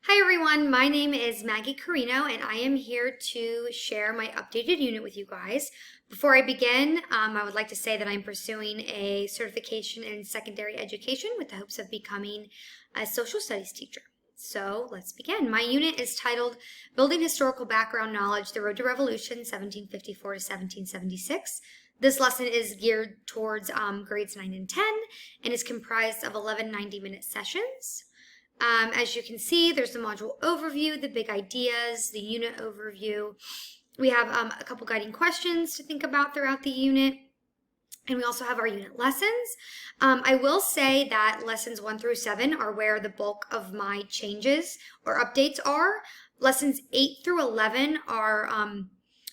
Hi everyone, my name is Maggie Carrino and I am here to share my updated unit with you guys. Before I begin, I would like to say that I'm pursuing a certification in secondary education with the hopes of becoming a social studies teacher. So let's begin. My unit is titled Building Historical Background Knowledge, The Road to Revolution, 1754 to 1776. This lesson is geared towards grades 9 and 10 and is comprised of 11 90-minute sessions. As you can see, there's the module overview, the big ideas, the unit overview. We have a couple guiding questions to think about throughout the unit. And we also have our unit lessons. I will say that lessons 1 through 7 are where the bulk of my changes or updates are. Lessons 8 through 11 are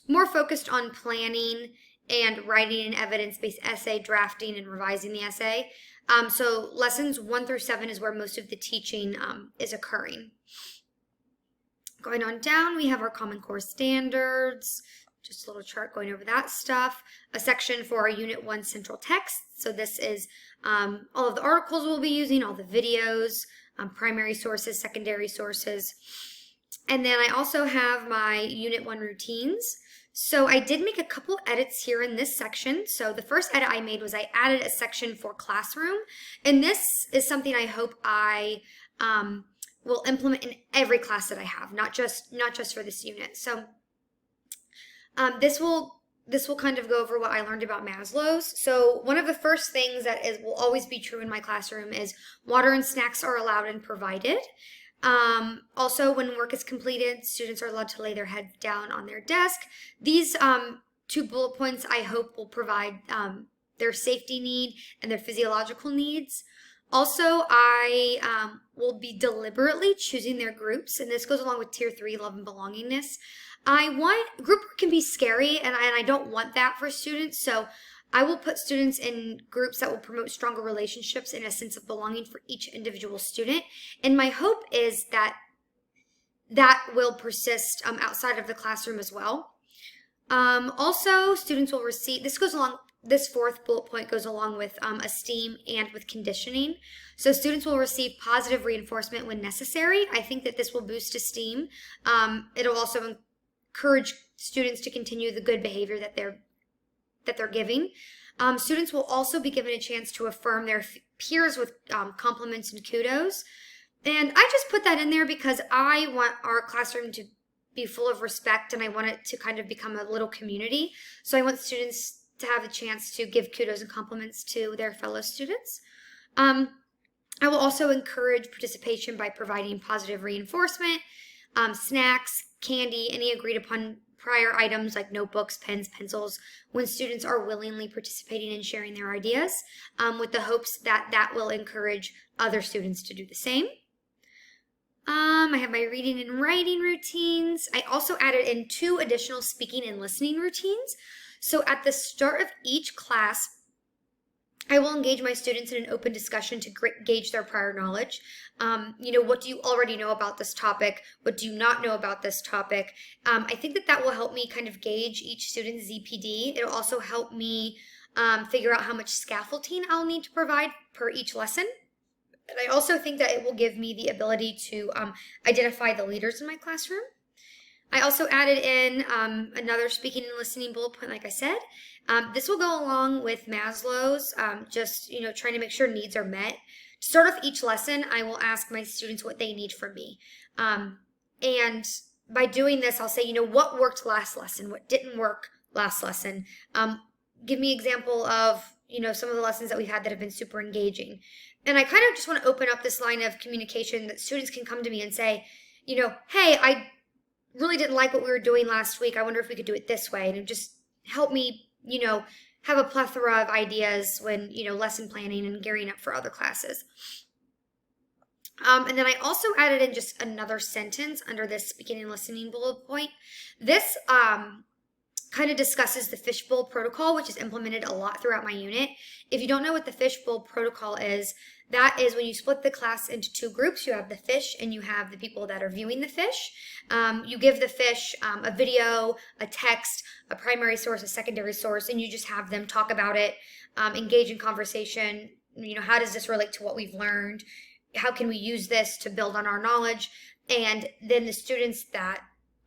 more focused on planning and writing an evidence-based essay, drafting and revising the essay. So lessons 1 through 7 is where most of the teaching is occurring. Going on down, we have our Common Core standards, just a little chart going over that stuff. A section for our Unit 1 central text. So this is all of the articles we'll be using, all the videos, primary sources, secondary sources. And then I also have my Unit 1 routines. So I did make a couple edits here in this section. So the first edit I made was I added a section for classroom. And this is something I hope I will implement in every class that I have, not just for this unit. So this will kind of go over what I learned about Maslow's. So one of the first things that will always be true in my classroom is water and snacks are allowed and provided. Also, when work is completed, students are allowed to lay their heads down on their desk. These 2 bullet points I hope will provide their safety need and their physiological needs. Also, I will be deliberately choosing their groups, and this goes along with Tier 3, love and belongingness. Group work can be scary, and I don't want that for students, so I will put students in groups that will promote stronger relationships and a sense of belonging for each individual student. And my hope is that that will persist outside of the classroom as well. Also, students will receive, this 4th bullet point goes along with esteem and with conditioning. So students will receive positive reinforcement when necessary. I think that this will boost esteem. It'll also encourage students to continue the good behavior that they're giving. Students will also be given a chance to affirm their peers with compliments and kudos. And I just put that in there because I want our classroom to be full of respect and I want it to kind of become a little community. So I want students to have a chance to give kudos and compliments to their fellow students. I will also encourage participation by providing positive reinforcement, snacks, candy, any agreed upon prior items like notebooks, pens, pencils, when students are willingly participating and sharing their ideas, with the hopes that that will encourage other students to do the same. I have my reading and writing routines. I also added in 2 additional speaking and listening routines. So at the start of each class, I will engage my students in an open discussion to gauge their prior knowledge. What do you already know about this topic? What do you not know about this topic? I think that will help me kind of gauge each student's ZPD. It'll also help me figure out how much scaffolding I'll need to provide per each lesson. And I also think that it will give me the ability to identify the leaders in my classroom. I also added in another speaking and listening bullet point, like I said. This will go along with Maslow's, trying to make sure needs are met. To start off each lesson, I will ask my students what they need from me. And by doing this, I'll say, what worked last lesson? What didn't work last lesson? Give me an example of, some of the lessons that we've had that have been super engaging. And I kind of just want to open up this line of communication that students can come to me and say, hey, I really didn't like what we were doing last week. I wonder if we could do it this way. And it just help me, have a plethora of ideas when, lesson planning and gearing up for other classes. And then I also added in just another sentence under this speaking and listening bullet point. This kind of discusses the fishbowl protocol, which is implemented a lot throughout my unit. If you don't know what the fishbowl protocol is, that is when you split the class into 2 groups. You have the fish and you have the people that are viewing the fish. You give the fish a video, a text, a primary source, a secondary source, and you just have them talk about it, engage in conversation. How does this relate to what we've learned? how can we use this to build on our knowledge? And then the students that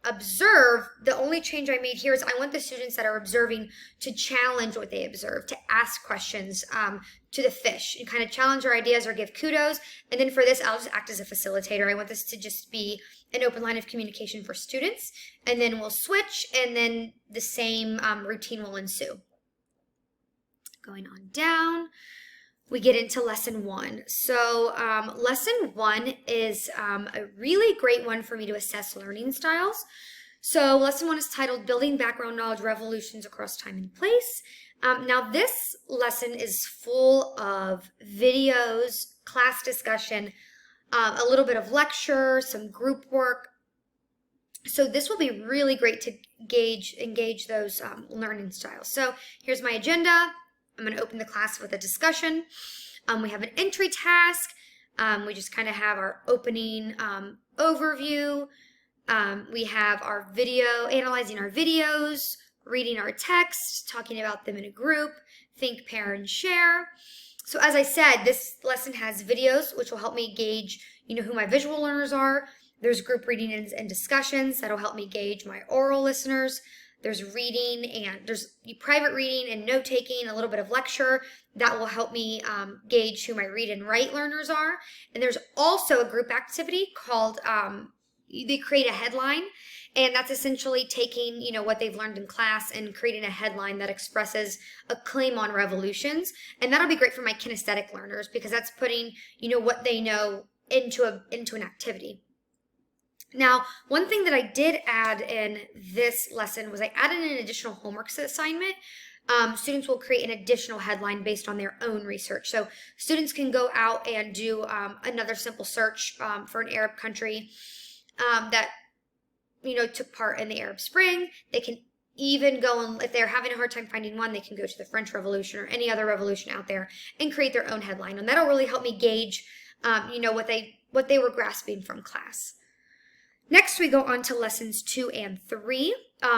observe, the only change I made here is I want the students that are observing to challenge what they observe, to ask questions to the fish and kind of challenge our ideas or give kudos. And then for this, I'll just act as a facilitator. I want this to just be an open line of communication for students. And then we'll switch, and then the same routine will ensue. Going on down, we get into lesson 1. So lesson 1 is a really great one for me to assess learning styles. So lesson 1 is titled Building Background Knowledge Revolutions Across Time and Place. Now this lesson is full of videos, class discussion, a little bit of lecture, some group work. So this will be really great to engage those learning styles. So here's my agenda. I'm going to open the class with a discussion. We have an entry task. We just kind of have our opening overview. We have our video, analyzing our videos, reading our text, talking about them in a group, think, pair, and share. So as I said, this lesson has videos, which will help me gauge, who my visual learners are. There's group reading and discussions that'll help me gauge my oral listeners. There's reading, and there's private reading and note-taking, a little bit of lecture that will help me gauge who my read and write learners are. And there's also a group activity called, they create a headline, and that's essentially taking, what they've learned in class and creating a headline that expresses a claim on revolutions. And that'll be great for my kinesthetic learners because that's putting, what they know into an activity. Now, one thing that I did add in this lesson was I added an additional homework assignment. Students will create an additional headline based on their own research. So students can go out and do another simple search for an Arab country that, took part in the Arab Spring. They can even go, and if they're having a hard time finding one, they can go to the French Revolution or any other revolution out there and create their own headline. And that'll really help me gauge, what they were grasping from class. Next, we go on to lessons 2 and 3.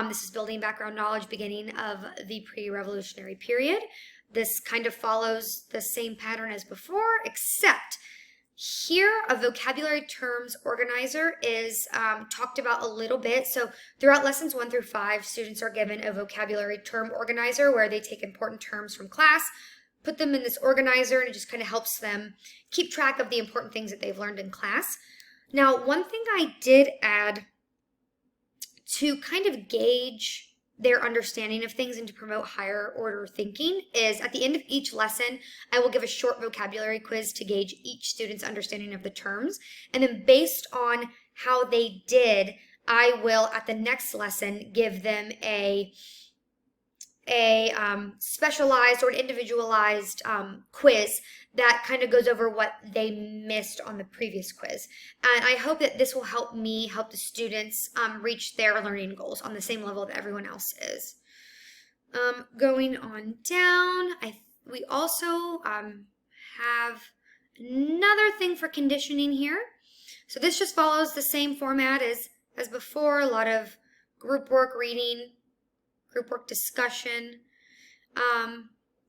This is building background knowledge beginning of the pre-revolutionary period. This kind of follows the same pattern as before, except here a vocabulary terms organizer is talked about a little bit. So throughout lessons 1 through 5, students are given a vocabulary term organizer where they take important terms from class, put them in this organizer, and it just kind of helps them keep track of the important things that they've learned in class. Now, one thing I did add to kind of gauge their understanding of things and to promote higher order thinking is at the end of each lesson, I will give a short vocabulary quiz to gauge each student's understanding of the terms. And then based on how they did, I will, at the next lesson, give them a specialized or an individualized quiz that kind of goes over what they missed on the previous quiz. And I hope that this will help me help the students reach their learning goals on the same level that everyone else is. Going on down, we also have another thing for conditioning here. So this just follows the same format as before, a lot of group work reading, group work discussion.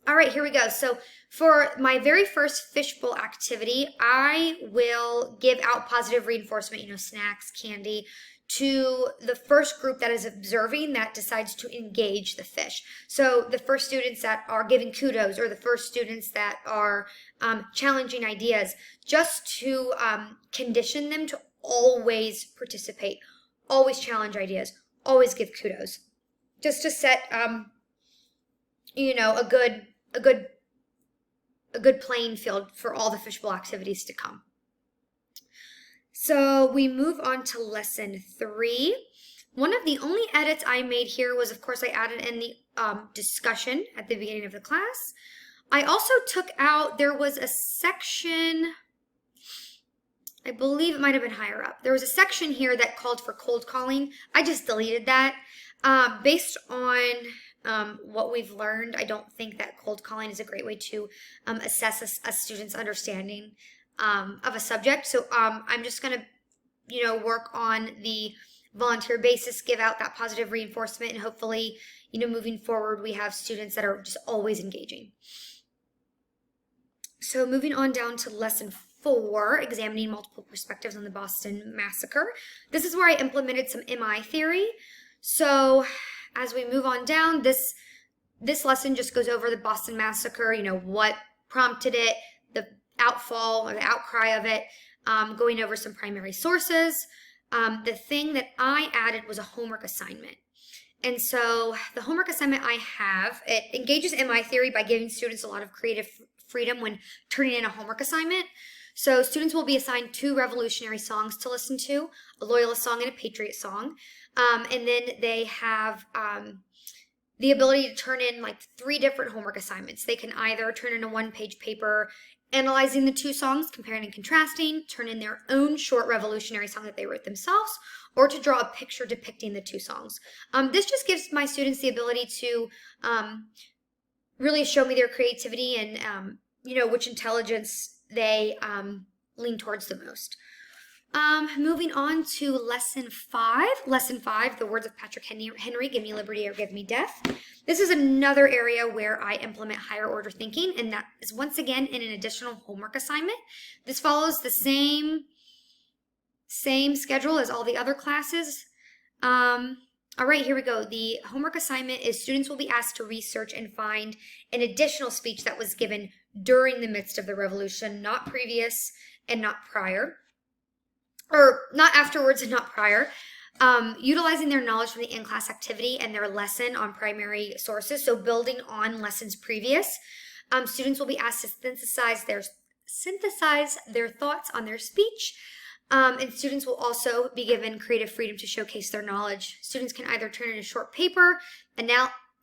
All right, here we go. So for my very first fishbowl activity, I will give out positive reinforcement, snacks, candy, to the first group that is observing that decides to engage the fish. So the first students that are giving kudos or the first students that are challenging ideas, just to condition them to always participate, always challenge ideas, always give kudos. Just to set, a good playing field for all the fishbowl activities to come. So we move on to lesson 3. One of the only edits I made here was, of course, I added in the discussion at the beginning of the class. I also took out, there was a section, I believe it might have been higher up. There was a section here that called for cold calling. I just deleted that. Based on what we've learned, I don't think that cold calling is a great way to assess a student's understanding of a subject. So I'm just going to, work on the volunteer basis, give out that positive reinforcement, and hopefully, moving forward, we have students that are just always engaging. So moving on down to lesson 4, examining multiple perspectives on the Boston Massacre. This is where I implemented some MI theory. So as we move on down, this lesson just goes over the Boston Massacre, what prompted it, the outfall or the outcry of it, going over some primary sources. The thing that I added was a homework assignment. And so the homework assignment I have, it engages MI theory by giving students a lot of creative freedom when turning in a homework assignment. So students will be assigned 2 revolutionary songs to listen to, a Loyalist song and a Patriot song. And then they have the ability to turn in like 3 different homework assignments. They can either turn in a 1-page paper analyzing the 2 songs, comparing and contrasting, turn in their own short revolutionary song that they wrote themselves, or to draw a picture depicting the 2 songs. This just gives my students the ability to really show me their creativity and, which intelligence they lean towards the most. Moving on to lesson 5. Lesson 5, the words of Patrick Henry, give me liberty or give me death. This is another area where I implement higher order thinking, and that is once again in an additional homework assignment. This follows the same schedule as all the other classes. All right, here we go. The homework assignment is students will be asked to research and find an additional speech that was given during the midst of the revolution, not previous and not prior, or not afterwards and not prior. Utilizing their knowledge from the in-class activity and their lesson on primary sources, so building on lessons previous. Students will be asked to synthesize their thoughts on their speech, and students will also be given creative freedom to showcase their knowledge. Students can either turn in a short paper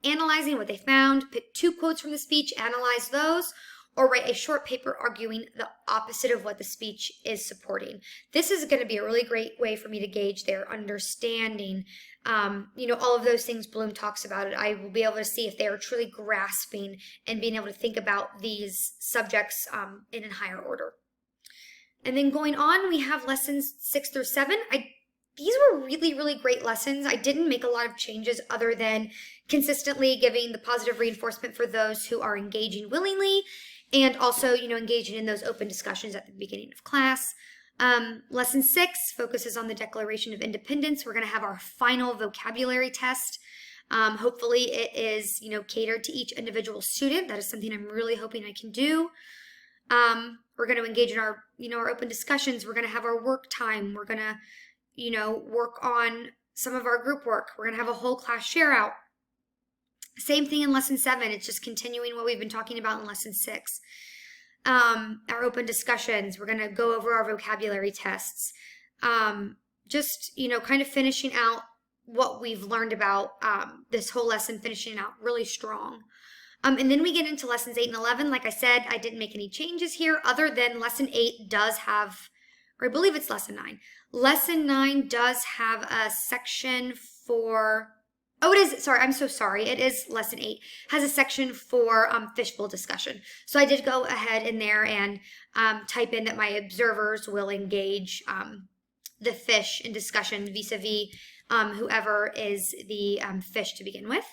analyzing what they found, pick 2 quotes from the speech, analyze those, or write a short paper arguing the opposite of what the speech is supporting. This is going to be a really great way for me to gauge their understanding. All of those things Bloom talks about it. I will be able to see if they are truly grasping and being able to think about these subjects in a higher order. And then going on, we have lessons 6 through 7. These were really, really great lessons. I didn't make a lot of changes other than consistently giving the positive reinforcement for those who are engaging willingly, and also, engaging in those open discussions at the beginning of class. Lesson 6 focuses on the Declaration of Independence. We're going to have our final vocabulary test. Hopefully it is, catered to each individual student. That is something I'm really hoping I can do. We're going to engage in our, our open discussions. We're going to have our work time. We're going to, work on some of our group work. We're going to have a whole class share out. Same thing in lesson 7. It's just continuing what we've been talking about in lesson 6. Our open discussions. We're going to go over our vocabulary tests. Just, kind of finishing out what we've learned about this whole lesson, finishing out really strong. And then we get into lessons 8 and 11. Like I said, I didn't make any changes here other than lesson 8 does have, or I believe it's lesson 9. Lesson 9 does have a section for... Oh, it is. Sorry, I'm so sorry. It is lesson 8. Has a section for fishbowl discussion. So I did go ahead in there and type in that my observers will engage the fish in discussion vis-a-vis whoever is the fish to begin with.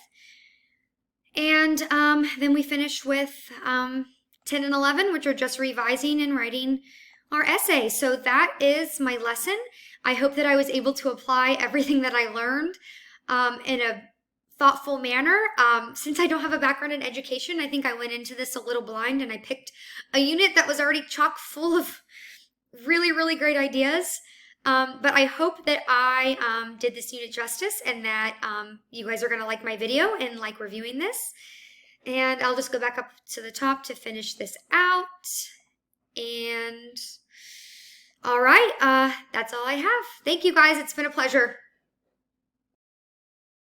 And then we finish with 10 and 11, which are just revising and writing our essay. So that is my lesson. I hope that I was able to apply everything that I learned in a thoughtful manner. Since I don't have a background in education, I think I went into this a little blind and I picked a unit that was already chock full of really, really great ideas. But I hope that I did this unit justice and that you guys are going to like my video and like reviewing this. And I'll just go back up to the top to finish this out. And all right, that's all I have. Thank you guys. It's been a pleasure.